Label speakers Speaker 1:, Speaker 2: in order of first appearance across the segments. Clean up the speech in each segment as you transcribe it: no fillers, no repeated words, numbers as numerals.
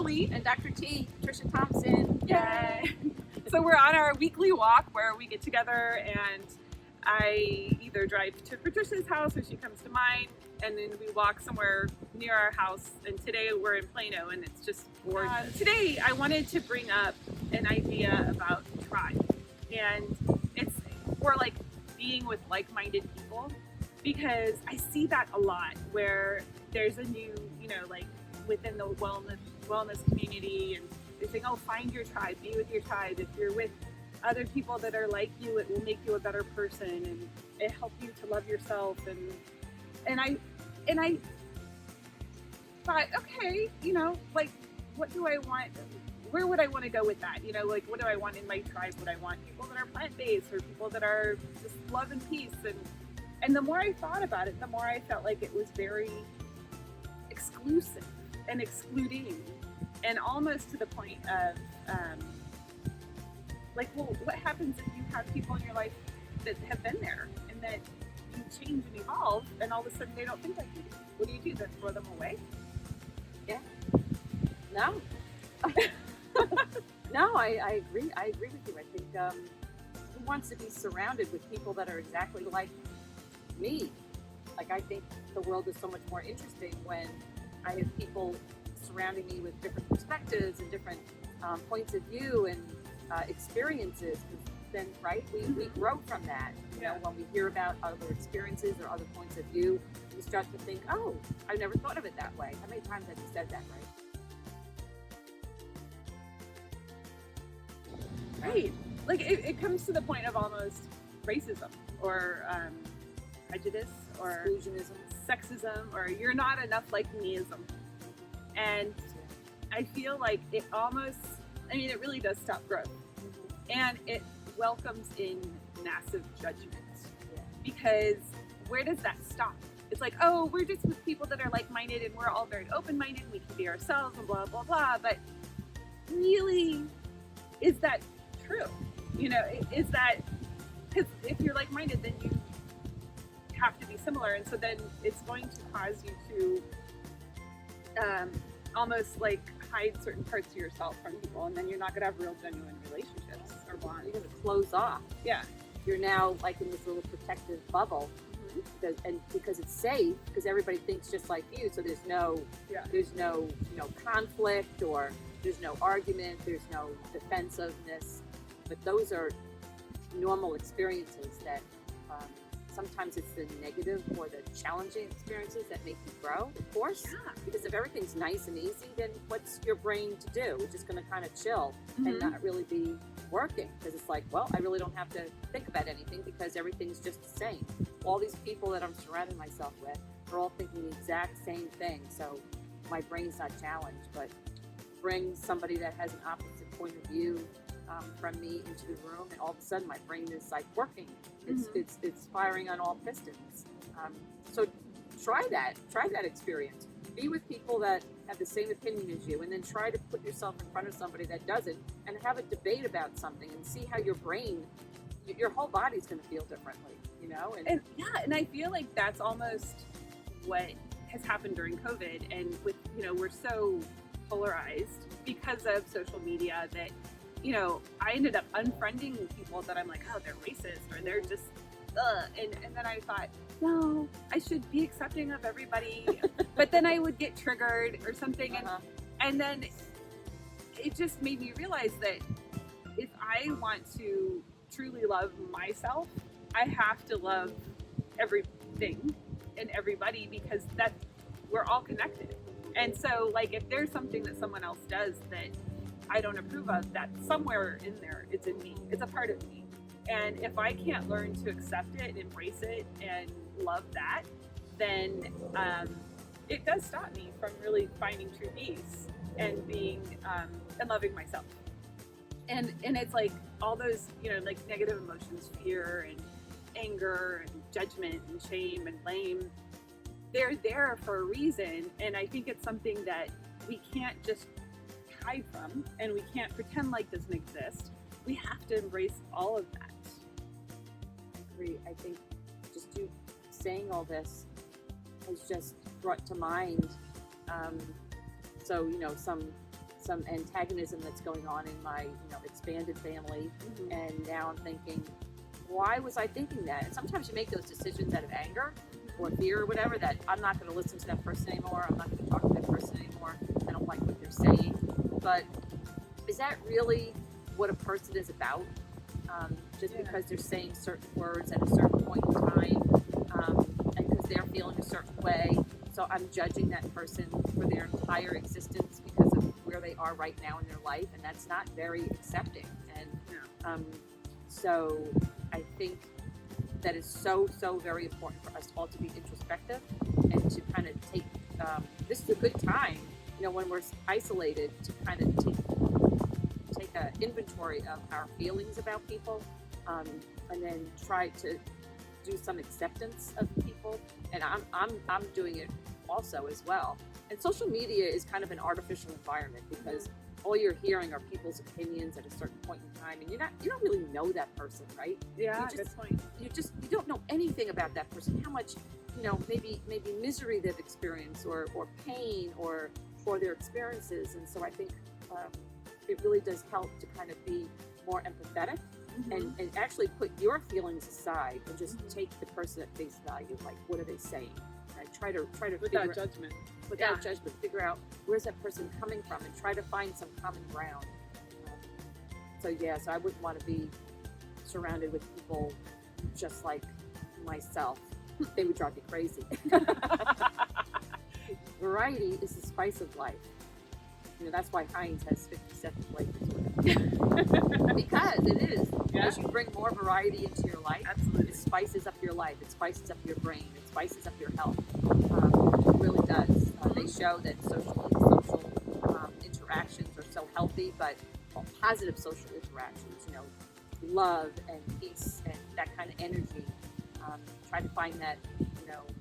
Speaker 1: Ali.
Speaker 2: And Dr. T, Trisha Thompson.
Speaker 1: Yay! So we're on our weekly walk where we get together and I either drive to Patricia's house or she comes to mine, and then we walk somewhere near our house. And today we're in Plano and it's just gorgeous. Today I wanted to bring up an idea about tribe, and it's more like being with like-minded people, because I see that a lot where there's a new, like within the wellness community, and they say, oh, find your tribe, be with your tribe. If you're with other people that are like you, it will make you a better person, and it helps you to love yourself. And I thought, okay, like, what do I want? Where would I want to go with that? Like, what do I want in my tribe? Would I want people that are plant-based, or people that are just love and peace? And the more I thought about it, the more I felt like it was very exclusive and excluding, and almost to the point of like, well, what happens if you have people in your life that have been there and that you change and evolve, and all of a sudden they don't think like you do? What do? Then throw them away?
Speaker 2: Yeah. No. No, I agree. I agree with you. I think who wants to be surrounded with people that are exactly like me? Like, I think the world is so much more interesting when I have people surrounding me with different perspectives and different points of view and experiences. Then, right, we grow from that. When we hear about other experiences or other points of view, we start to think, oh, I never thought of it that way. How many times have you said that, right?
Speaker 1: Right. Like, it comes to the point of almost racism or prejudice or
Speaker 2: Exclusionism,
Speaker 1: sexism, or you're not enough like meism. And I feel like it almost, it really does stop growth. And it welcomes in massive judgment.
Speaker 2: Yeah.
Speaker 1: Because where does that stop? It's like, oh, we're just with people that are like-minded and we're all very open-minded, we can be ourselves and blah, blah, blah. But really, is that true? Is that, because if you're like-minded, then you have to be similar. And so then it's going to cause you to almost like hide certain parts of yourself from people, and then you're not going to have real genuine relationships or bonds.
Speaker 2: You're going to close off.
Speaker 1: Yeah.
Speaker 2: You're now like in this little protective bubble, because it's safe, because everybody thinks just like you. So there's no conflict, or there's no argument, there's no defensiveness. But those are normal experiences that sometimes it's the negative or the challenging experiences that make you grow, of course.
Speaker 1: Yeah.
Speaker 2: Because if everything's nice and easy, then what's your brain to do? It's just going to kind of chill and not really be working, because it's like, well, I really don't have to think about anything because everything's just the same. All these people that I'm surrounding myself with are all thinking the exact same thing, so my brain's not challenged. But bring somebody that has an opposite point of view from me into the room, and all of a sudden my brain is like working. It's firing on all pistons. So try that experience. Be with people that have the same opinion as you, and then try to put yourself in front of somebody that doesn't, and have a debate about something, and see how your brain, your whole body's going to feel differently,
Speaker 1: And I feel like that's almost what has happened during COVID, and with, we're so polarized because of social media that, I ended up unfriending people that I'm like, oh, they're racist, or they're just, and then I thought, no, I should be accepting of everybody. But then I would get triggered or something, and then it just made me realize that if I want to truly love myself, I have to love everything and everybody, because we're all connected. And so, like, if there's something that someone else does that I don't approve of, that somewhere in there, it's in me. It's a part of me. And if I can't learn to accept it and embrace it and love that, then it does stop me from really finding true peace and being and loving myself. And it's like all those, like negative emotions, fear and anger and judgment and shame and blame, they're there for a reason. And I think it's something that we can't just hide from, and we can't pretend like doesn't exist. We have to embrace all of that.
Speaker 2: I agree. I think just you saying all this has just brought to mind some some antagonism that's going on in my expanded family, and now I'm thinking, why was I thinking that? And sometimes you make those decisions out of anger or fear or whatever, that I'm not going to listen to that person anymore, I'm not going to talk to that person anymore, I don't like what they're saying. But is that really what a person is about? Just because they're saying certain words at a certain point in time, and because they're feeling a certain way, so I'm judging that person for their entire existence because of where they are right now in their life, and that's not very accepting. And so I think that is so very important for us all to be introspective and to kind of take this is a good time, when we're isolated, to kind of take an inventory of our feelings about people, and then try to do some acceptance of people. And I'm doing it also as well. And social media is kind of an artificial environment, because all you're hearing are people's opinions at a certain point in time, and you don't really know that person, right?
Speaker 1: Yeah, good point.
Speaker 2: You don't know anything about that person, how much maybe misery they've experienced, or pain, or their experiences. And so I think it really does help to kind of be more empathetic, and actually put your feelings aside and just take the person at face value. Like, what are they saying? And try to
Speaker 1: without judgment.
Speaker 2: Without judgment, figure out where's that person coming from, and try to find some common ground. So I wouldn't want to be surrounded with people just like myself. They would drive me crazy. Variety is the spice of life. That's why Heinz has 57 flavors. Because it is. As you bring more variety into your life,
Speaker 1: absolutely,
Speaker 2: it spices up your life. It spices up your brain. It spices up your health. It really does. They show that social interactions are so healthy, but positive social interactions, love and peace and that kind of energy. Try to find that.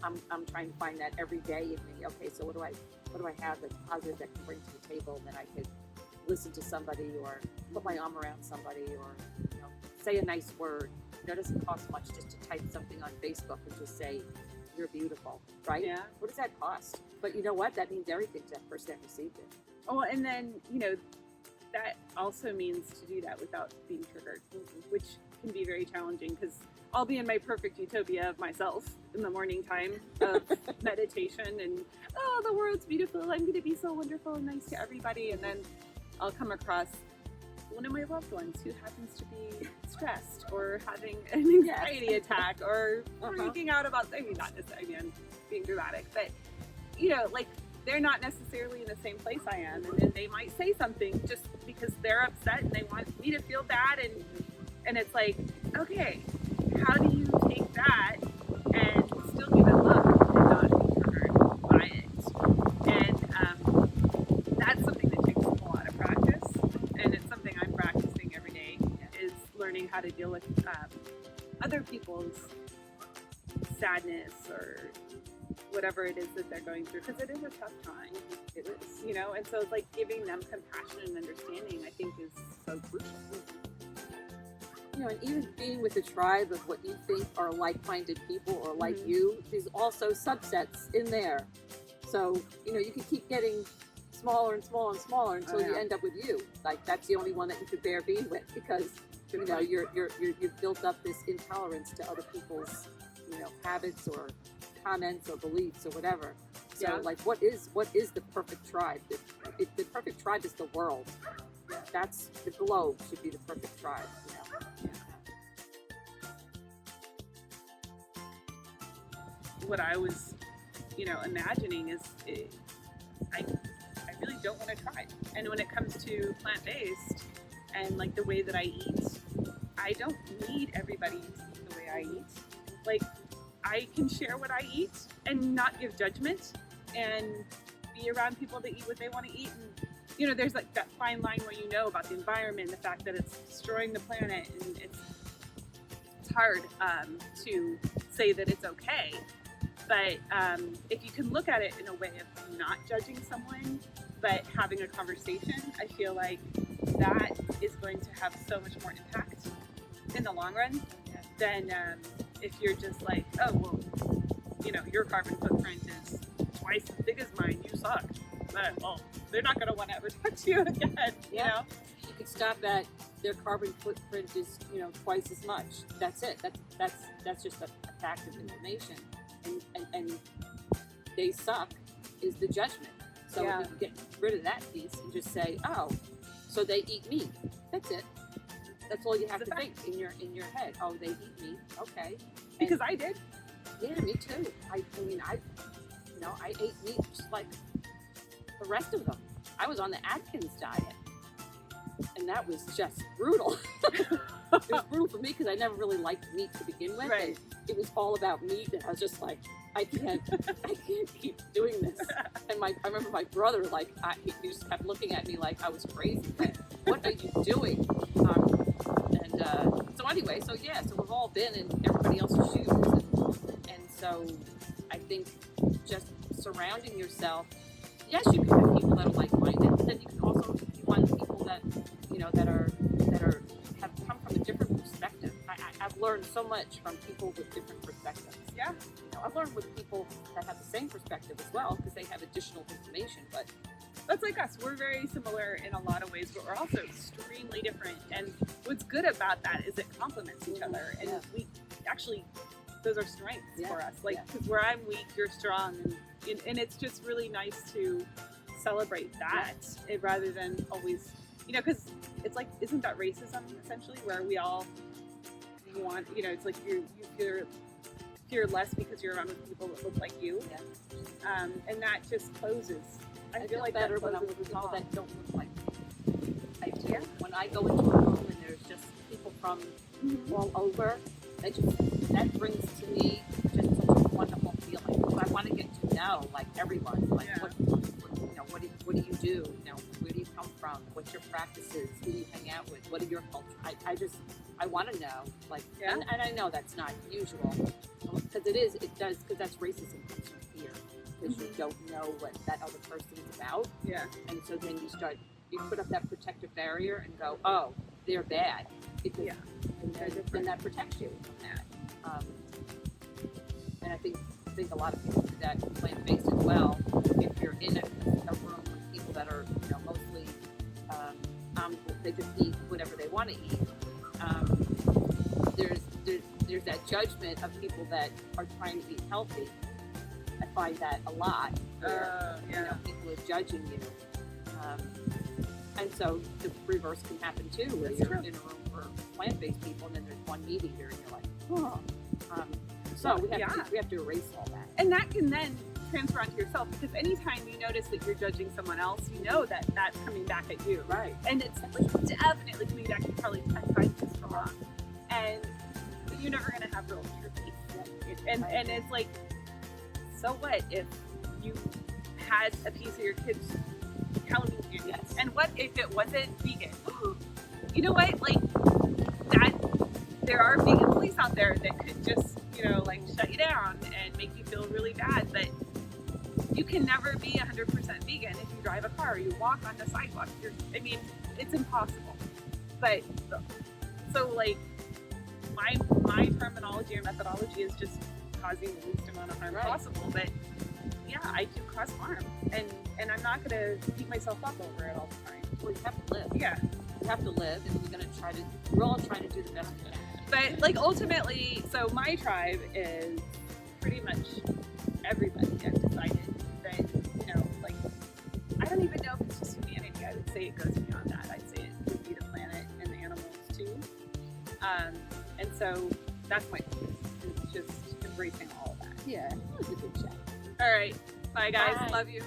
Speaker 2: I'm trying to find that every day in me. Okay, so what do I have that's positive that can bring to the table, that I could listen to somebody, or put my arm around somebody, or say a nice word. It doesn't cost much just to type something on Facebook and just say, "You're beautiful," right?
Speaker 1: Yeah.
Speaker 2: What does that cost? But you know what? That means everything to that person that received it.
Speaker 1: Oh, and then that also means to do that without being triggered, which can be very challenging, because I'll be in my perfect utopia of myself in the morning time of meditation, and the world's beautiful, I'm going to be so wonderful and nice to everybody, and then I'll come across one of my loved ones who happens to be stressed, or having an anxiety attack, or freaking out about, not necessarily, I'm being dramatic, but they're not necessarily in the same place I am, and then they might say something just because they're upset and they want me to feel bad, and it's like, okay, how do you take that and still give it love and not be triggered by it? And that's something that takes a lot of practice, and it's something I'm practicing every day, is learning how to deal with other people's sadness or whatever it is that they're going through, because it is a tough time. It is, and so it's like giving them compassion and understanding, I think, is so crucial.
Speaker 2: And even being with a tribe of what you think are like-minded people, or like you, there's also subsets in there. So, you can keep getting smaller and smaller and smaller until you end up with you. Like, that's the only one that you could bear being with, because you've built up this intolerance to other people's habits or comments or beliefs or whatever. So what is the perfect tribe? The perfect tribe is the world. That's the globe should be the perfect tribe.
Speaker 1: What I was, imagining is, I really don't want to try. And when it comes to plant-based and like the way that I eat, I don't need everybody to eat the way I eat. Like, I can share what I eat and not give judgment, and be around people that eat what they want to eat. And there's like that fine line where about the environment, the fact that it's destroying the planet, and it's hard to say that it's okay. But if you can look at it in a way of not judging someone, but having a conversation, I feel like that is going to have so much more impact in the long run than if you're just like, oh, well, your carbon footprint is twice as big as mine, you suck. they're not going to want to ever talk to you again. You know,
Speaker 2: you could stop at their carbon footprint is twice as much. That's it. That's just a fact of information, and they suck is the judgment. So if you can get rid of that piece and just say, oh, so they eat meat. That's it. That's all you have to think in your head. Oh, they eat meat. Okay.
Speaker 1: Because I did.
Speaker 2: Yeah, me too. I mean, I ate meat just like the rest of them. I was on the Atkins diet, and that was just brutal. It was brutal for me because I never really liked meat to begin with.
Speaker 1: Right.
Speaker 2: And it was all about meat, and I was just like, I can't keep doing this. And I remember my brother, like, he just kept looking at me like I was crazy. Like, what are you doing? So anyway, so we've all been in everybody else's shoes, and so I think just surrounding yourself. Yes, you can have people that are like-minded, but then you can also find people that have come from a different perspective. I've learned so much from people with different perspectives.
Speaker 1: Yeah.
Speaker 2: I've learned with people that have the same perspective as well because they have additional information. But
Speaker 1: that's like us. We're very similar in a lot of ways, but we're also extremely different. And what's good about that is it complements each other. And we actually, those are strengths for us. Like, because where I'm weak, you're strong. And it's just really nice to celebrate that rather than always, because it's like, isn't that racism essentially, where we all want, it's like you fear less because you're around with people that look like you. Yeah. And that just closes. I feel like
Speaker 2: better
Speaker 1: that
Speaker 2: when I'm with people
Speaker 1: off.
Speaker 2: that don't look like me. I do. When I go into a room and there's just people from all over, that brings to me just such a wonderful feeling. Because I want to get to know like everyone. Like what do you do? Where do you come from? What's your practices? Who do you hang out with? What are your culture? I want to know. Like and I know that's not usual because it does because that's racism comes from fear. Because you don't know what that other person is about. Yeah. And so then you put up that protective barrier and go, oh, they're bad. Because, and that protects you from that. And I think a lot of people do that plant-based as well. If you're in a room with people that are, mostly, they just eat whatever they want to eat. There's that judgment of people that are trying to eat healthy. I find that a lot where people are judging you, and so the reverse can happen too, where you're in a room for plant-based people, and then there's one meat eater, and you're like, oh. So we have to erase all that,
Speaker 1: and that can then transfer onto yourself because anytime you notice that you're judging someone else, you know that that's coming back at you,
Speaker 2: right?
Speaker 1: And it's definitely coming back at you probably 10 times as strong, and you're never gonna have real peace, and it's like. So what if you had a piece of your kid's Halloween candy? Yes. And what if it wasn't vegan? You know what? Like that, there are vegan police out there that could just, shut you down and make you feel really bad. But you can never be 100% vegan if you drive a car or you walk on the sidewalk. It's impossible. But so like my terminology or methodology is just causing the least amount of harm possible, but I do cause harm, and I'm not gonna beat myself up over it all the time.
Speaker 2: Well, you have to live.
Speaker 1: Yeah,
Speaker 2: you have to live, and we're all trying to do the best we can.
Speaker 1: But like ultimately, so my tribe is pretty much everybody. I've decided that I don't even know if it's just humanity. I would say it goes beyond that. I'd say it would be the planet and the animals too. And so that's my focus. It's just embracing all of that.
Speaker 2: Yeah, it was a good chat.
Speaker 1: All right. Bye, guys.
Speaker 2: Bye.
Speaker 1: Love you.